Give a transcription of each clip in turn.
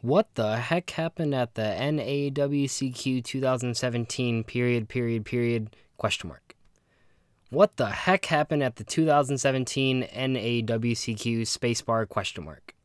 What the heck happened at the WCQ 2017 ... question mark? What the heck happened at the 2017 WCQ spacebar question mark?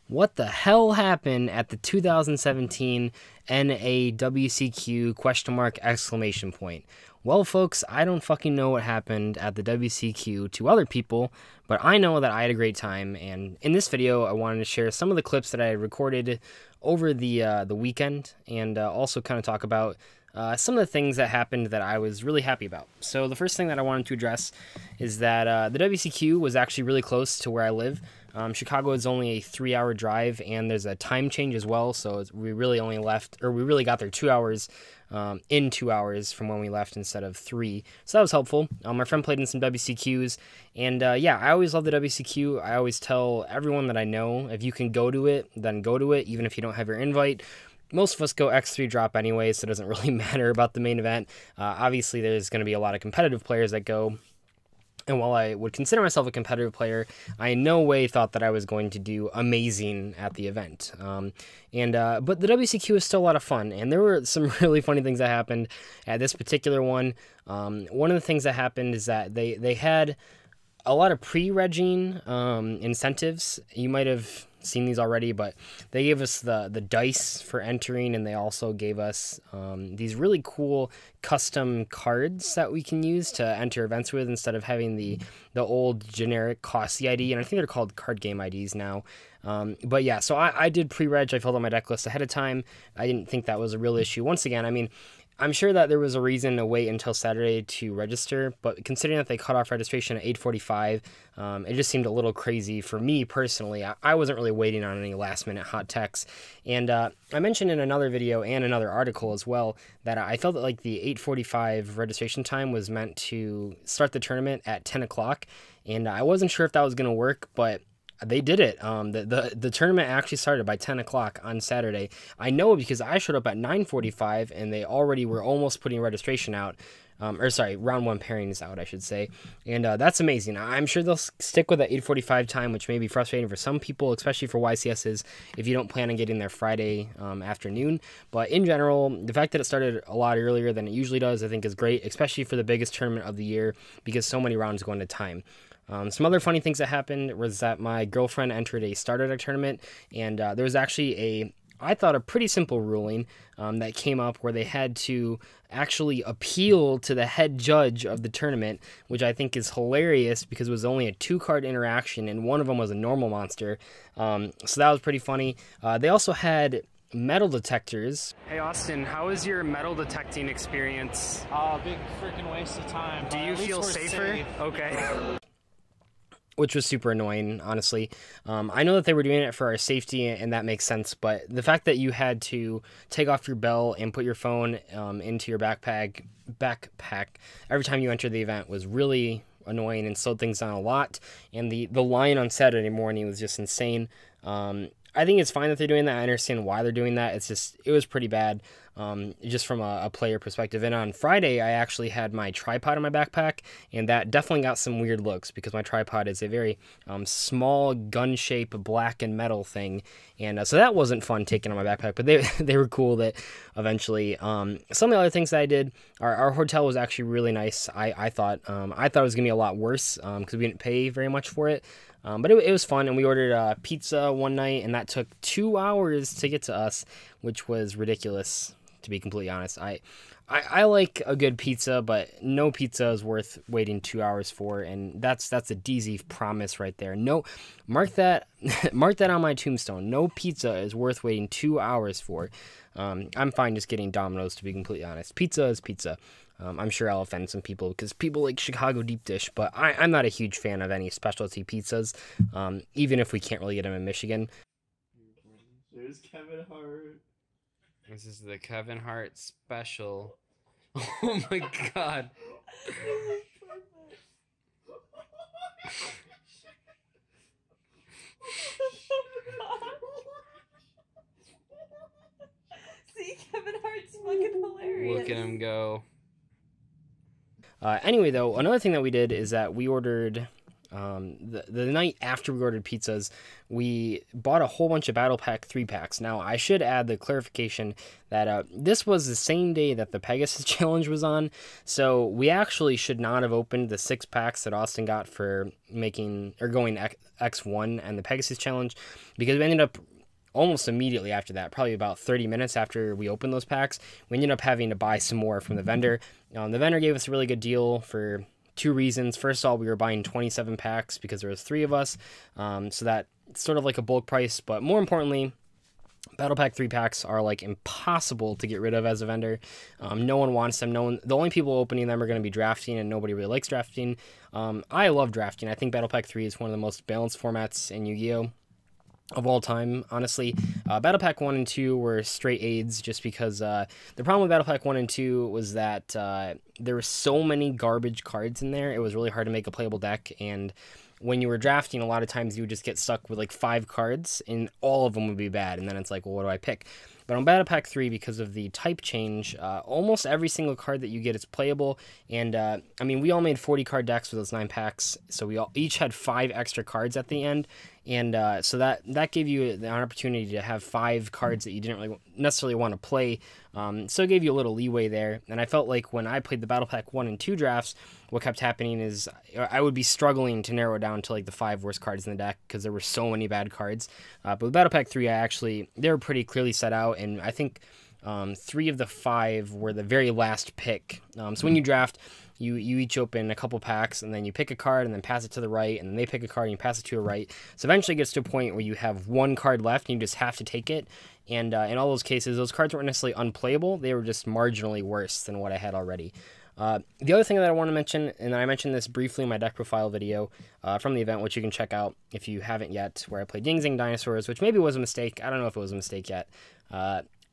What the hell happened at the 2017 WCQ question mark exclamation point? Well, folks, I don't fucking know what happened at the WCQ to other people, but I know that I had a great time, and in this video, I wanted to share some of the clips that I recorded over the weekend, and also kind of talk about some of the things that happened that I was really happy about. So the first thing that I wanted to address is that the WCQ was actually really close to where I live. Chicago is only a 3-hour drive, and there's a time change as well, so we really got there 2 hours in 2 hours from when we left instead of 3. So that was helpful. My friend played in some WCQs, and yeah, I always love the WCQ. I always tell everyone that I know, if you can go to it, then go to it, even if you don't have your invite. Most of us go X3 drop anyway, so it doesn't really matter about the main event. Obviously, there's going to be a lot of competitive players that go. And while I would consider myself a competitive player, I in no way thought that I was going to do amazing at the event. But the WCQ was still a lot of fun, and there were some really funny things that happened at this particular one. One of the things that happened is that they had a lot of pre-regging incentives. You might have seen these already, but they gave us the dice for entering, and they also gave us these really cool custom cards that we can use to enter events with instead of having the old generic costly ID, and I think they're called card game IDs now. But yeah, so I did pre-reg. I filled out my deck list ahead of time. I didn't think that was a real issue. Once again, I mean, I'm sure that there was a reason to wait until Saturday to register, but considering that they cut off registration at 8:45, it just seemed a little crazy for me personally. I wasn't really waiting on any last-minute hot techs, and I mentioned in another video and another article as well that I felt that like the 8:45 registration time was meant to start the tournament at 10 o'clock, and I wasn't sure if that was going to work, but they did it. The tournament actually started by 10 o'clock on Saturday. I know because I showed up at 9:45 and they already were almost putting registration out. Round 1 pairings out, I should say. And that's amazing. I'm sure they'll stick with that 8:45 time, which may be frustrating for some people, especially for YCSs, if you don't plan on getting there Friday afternoon. But in general, the fact that it started a lot earlier than it usually does, I think is great, especially for the biggest tournament of the year, because so many rounds go into time. Some other funny things that happened was that my girlfriend entered a starter deck tournament, and there was actually I thought a pretty simple ruling that came up where they had to actually appeal to the head judge of the tournament, which I think is hilarious because it was only a 2-card interaction, and one of them was a normal monster. So that was pretty funny. They also had metal detectors. Hey Austin, how was your metal detecting experience? Big freaking waste of time. Do you feel safer? Safe. Okay. Which was super annoying, honestly. I know that they were doing it for our safety, and that makes sense, but the fact that you had to take off your bell and put your phone into your backpack every time you entered the event was really annoying and slowed things down a lot, and the line on Saturday morning was just insane. I think it's fine that they're doing that. I understand why they're doing that. It's just, it was pretty bad, just from a player perspective. And on Friday, I actually had my tripod in my backpack, and that definitely got some weird looks because my tripod is a very small gun-shaped black and metal thing. And so that wasn't fun taking on my backpack, but they were cool that eventually. Some of the other things that I did, our hotel was actually really nice. I thought it was going to be a lot worse because we didn't pay very much for it. But it was fun, and we ordered pizza one night, and that took 2 hours to get to us, which was ridiculous, to be completely honest. I like a good pizza, but no pizza is worth waiting 2 hours for, and that's a Dzeeff promise right there. No, mark that on my tombstone. No pizza is worth waiting 2 hours for. I'm fine just getting Domino's, to be completely honest. Pizza is pizza. I'm sure I'll offend some people because people like Chicago deep dish, but I'm not a huge fan of any specialty pizzas, even if we can't really get them in Michigan. There's Kevin Hart. This is the Kevin Hart special. Oh my god. See, Kevin Hart's fucking hilarious. Look at him go. Anyway, though, another thing that we did is that we ordered The night after we ordered pizzas, we bought a whole bunch of Battle Pack 3-packs. Now, I should add the clarification that this was the same day that the Pegasus Challenge was on, so we actually should not have opened the 6 packs that Austin got for going X1 and the Pegasus Challenge, because we ended up almost immediately after that, probably about 30 minutes after we opened those packs, we ended up having to buy some more from the vendor. The vendor gave us a really good deal for 2 reasons. First of all, we were buying 27 packs because there was 3 of us, so that sort of like a bulk price. But more importantly, Battle Pack 3-packs are like impossible to get rid of as a vendor. No one wants them. The only people opening them are going to be drafting, and nobody really likes drafting. I love drafting. I think Battle Pack 3 is one of the most balanced formats in Yu-Gi-Oh! Of all time, honestly. Battle Pack 1 and 2 were straight aids, just because the problem with Battle Pack 1 and 2 was that there were so many garbage cards in there. It was really hard to make a playable deck, and when you were drafting, a lot of times you would just get stuck with like 5 cards, and all of them would be bad, and then it's like, well, what do I pick? But on Battle Pack 3, because of the type change, almost every single card that you get is playable. And, I mean, we all made 40-card decks with those 9 packs, so we all each had 5 extra cards at the end. And so that gave you the opportunity to have 5 cards that you didn't really necessarily want to play. So it gave you a little leeway there. And I felt like when I played the Battle Pack 1 and 2 drafts, what kept happening is I would be struggling to narrow down to like the 5 worst cards in the deck because there were so many bad cards. But with Battle Pack 3, they were pretty clearly set out, and I think 3 of the 5 were the very last pick. So when you draft, you each open a couple packs, and then you pick a card and then pass it to the right, and then they pick a card and you pass it to a right. So eventually it gets to a point where you have 1 card left and you just have to take it. And in all those cases, those cards weren't necessarily unplayable. They were just marginally worse than what I had already. The other thing that I want to mention, and I mentioned this briefly in my deck profile video from the event, which you can check out if you haven't yet, where I played Ding Zing Dinosaurs, which maybe was a mistake. I don't know if it was a mistake yet.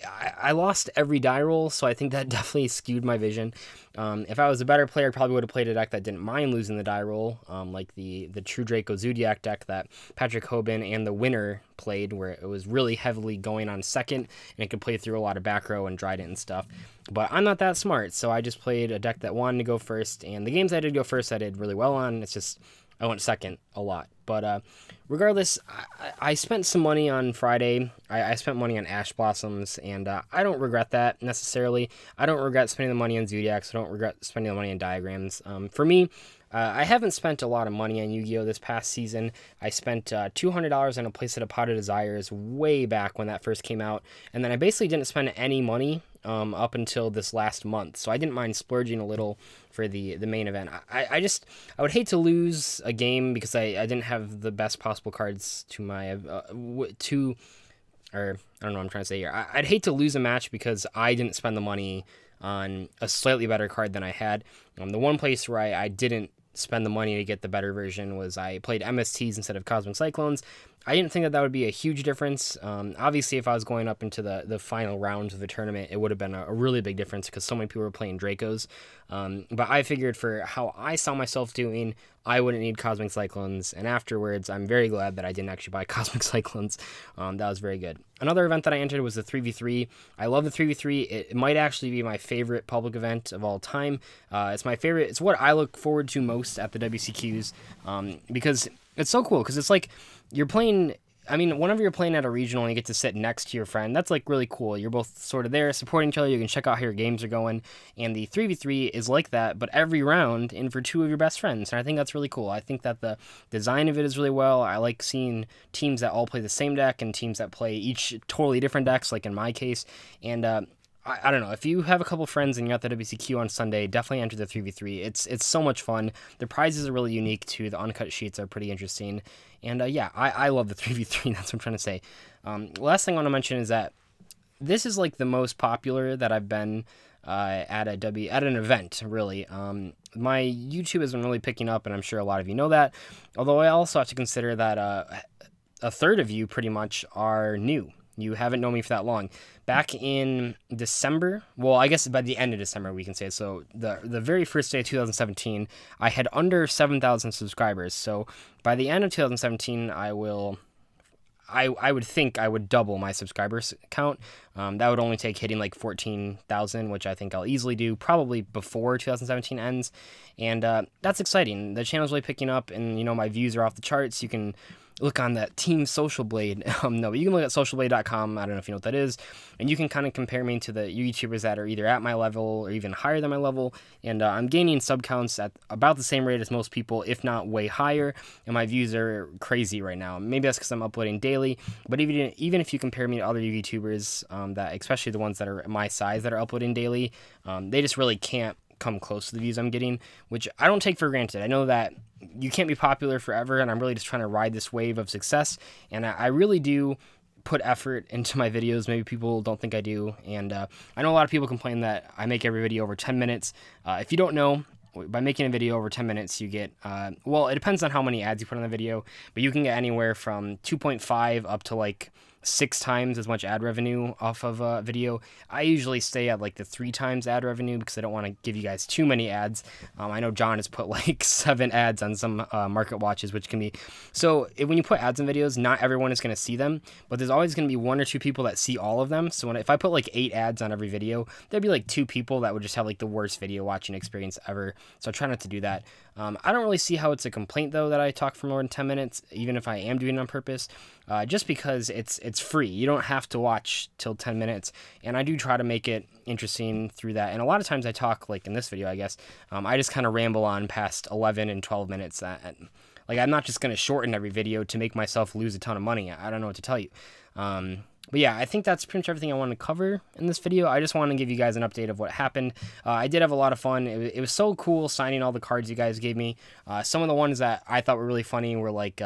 I lost every die roll, so I think that definitely skewed my vision. If I was a better player, I probably would have played a deck that didn't mind losing the die roll, like the True Draco Zodiac deck that Patrick Hoban and the winner played, where it was really heavily going on second, and it could play through a lot of back row and Dryden and stuff. But I'm not that smart, so I just played a deck that wanted to go first, and the games I did go first, I did really well on. It's just I went second a lot. But regardless, I spent some money on Friday. I spent money on Ash Blossoms, and I don't regret that necessarily. I don't regret spending the money on Zodiacs. I don't regret spending the money on Diagrams. For me, I haven't spent a lot of money on Yu-Gi-Oh! This past season. I spent $200 on a playset of Pot of Desires way back when that first came out, and then I basically didn't spend any money up until this last month, so I didn't mind splurging a little for the main event. I would hate to lose a game because I didn't have the best possible cards to my or I don't know what I'm trying to say here. I'd hate to lose a match because I didn't spend the money on a slightly better card than I had. The one place where I didn't spend the money to get the better version was I played MSTs instead of Cosmic Cyclones. I didn't think that would be a huge difference. Obviously, if I was going up into the final rounds of the tournament, it would have been a really big difference because so many people were playing Dracos. But I figured for how I saw myself doing, I wouldn't need Cosmic Cyclones. And afterwards, I'm very glad that I didn't actually buy Cosmic Cyclones. That was very good. Another event that I entered was the 3v3. I love the 3v3. It might actually be my favorite public event of all time. It's my favorite. It's what I look forward to most at the WCQs because it's so cool because it's like you're playing, I mean, whenever you're playing at a regional and you get to sit next to your friend, that's like really cool. You're both sort of there supporting each other. You can check out how your games are going. And the 3v3 is like that, but every round in for 2 of your best friends. And I think that's really cool. I think that the design of it is really well. I like seeing teams that all play the same deck and teams that play each totally different decks, like in my case. And I don't know, if you have a couple friends and you're at the WCQ on Sunday, definitely enter the 3v3. It's so much fun. The prizes are really unique too. The uncut sheets are pretty interesting. And yeah, I love the 3v3. That's what I'm trying to say. Last thing I want to mention is that this is like the most popular that I've been at an event, really. My YouTube has been really picking up, and I'm sure a lot of you know that. Although I also have to consider that a third of you pretty much are new. You haven't known me for that long. Back in December, well, I guess by the end of December we can say, so the very first day of 2017, I had under 7,000 subscribers. So by the end of 2017, I would think I would double my subscribers count. That would only take hitting like 14,000, which I think I'll easily do probably before 2017 ends. And that's exciting. The channel's really picking up, and you know, my views are off the charts. You can look on that Team Social Blade. No, but you can look at socialblade.com. I don't know if you know what that is. And you can kind of compare me to the YouTubers that are either at my level or even higher than my level. And I'm gaining sub counts at about the same rate as most people, if not way higher. And my views are crazy right now. Maybe that's because I'm uploading daily. But even if you compare me to other YouTubers, that especially the ones that are my size that are uploading daily, they just really can't come close to the views I'm getting, which I don't take for granted. I know that you can't be popular forever, and I'm really just trying to ride this wave of success, and I really do put effort into my videos. Maybe people don't think I do, and I know a lot of people complain that I make every video over 10 minutes. If you don't know, by making a video over 10 minutes, you get, well, it depends on how many ads you put on the video, but you can get anywhere from 2.5 up to like 6 times as much ad revenue off of a video. I usually stay at like the 3 times ad revenue because I don't want to give you guys too many ads. I know John has put like 7 ads on some market watches, which can be, so when you put ads in videos, not everyone is going to see them, but there's always going to be 1 or 2 people that see all of them. So if I put like 8 ads on every video, there'd be like 2 people that would just have like the worst video watching experience ever. So I try not to do that. I don't really see how it's a complaint though that I talk for more than 10 minutes, even if I am doing it on purpose, just because it's free. You don't have to watch till 10 minutes, and I do try to make it interesting through that. And a lot of times I talk, like in this video, I guess, I just kind of ramble on past 11 and 12 minutes. Like, I'm not just going to shorten every video to make myself lose a ton of money. I don't know what to tell you. But yeah, I think that's pretty much everything I want to cover in this video. I just want to give you guys an update of what happened. I did have a lot of fun. It was so cool signing all the cards you guys gave me. Some of the ones that I thought were really funny were like,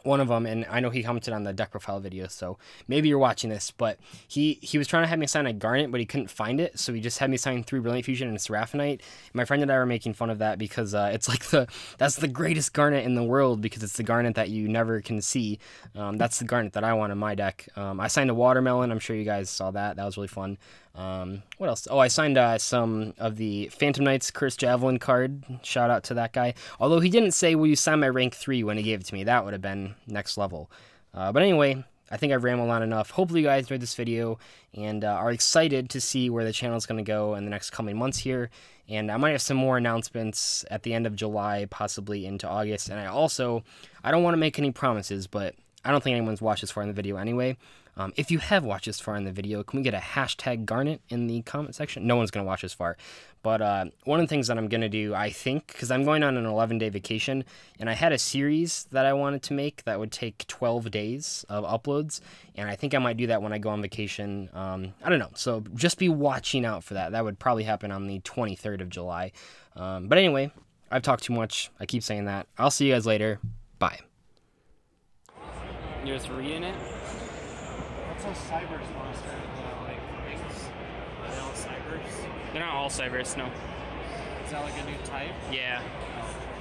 one of them, and I know he commented on the deck profile video, so maybe you're watching this, but he was trying to have me sign a Garnet, but he couldn't find it, so he just had me sign 3 Brilliant Fusion and a Seraphonite. My friend and I were making fun of that because it's like that's the greatest Garnet in the world, because it's the Garnet that you never can see. That's the Garnet that I want in my deck. I signed a Watermelon. I'm sure you guys saw that. That was really fun. What else? Oh, I signed some of the Phantom Knight's Cursed Javelin card. Shout out to that guy. Although he didn't say, will you sign my rank 3 when he gave it to me. That would have been next level. But anyway, I think I've rambled on enough. Hopefully you guys enjoyed this video and are excited to see where the channel is going to go in the next coming months here. And I might have some more announcements at the end of July, possibly into August. And I don't want to make any promises, but I don't think anyone's watched this far in the video anyway. If you have watched this far in the video, can we get a hashtag Garnet in the comment section? No one's going to watch this far. But one of the things that I'm going to do, I think, because I'm going on an 11-day vacation, and I had a series that I wanted to make that would take 12 days of uploads, and I think I might do that when I go on vacation. I don't know. So just be watching out for that. That would probably happen on the 23rd of July. But anyway, I've talked too much. I keep saying that. I'll see you guys later. Bye. You're just reading it? What's those cybers monster? Like rings? Are they all cybers? They're not all cybers, no. Is that like a new type? Yeah. Oh.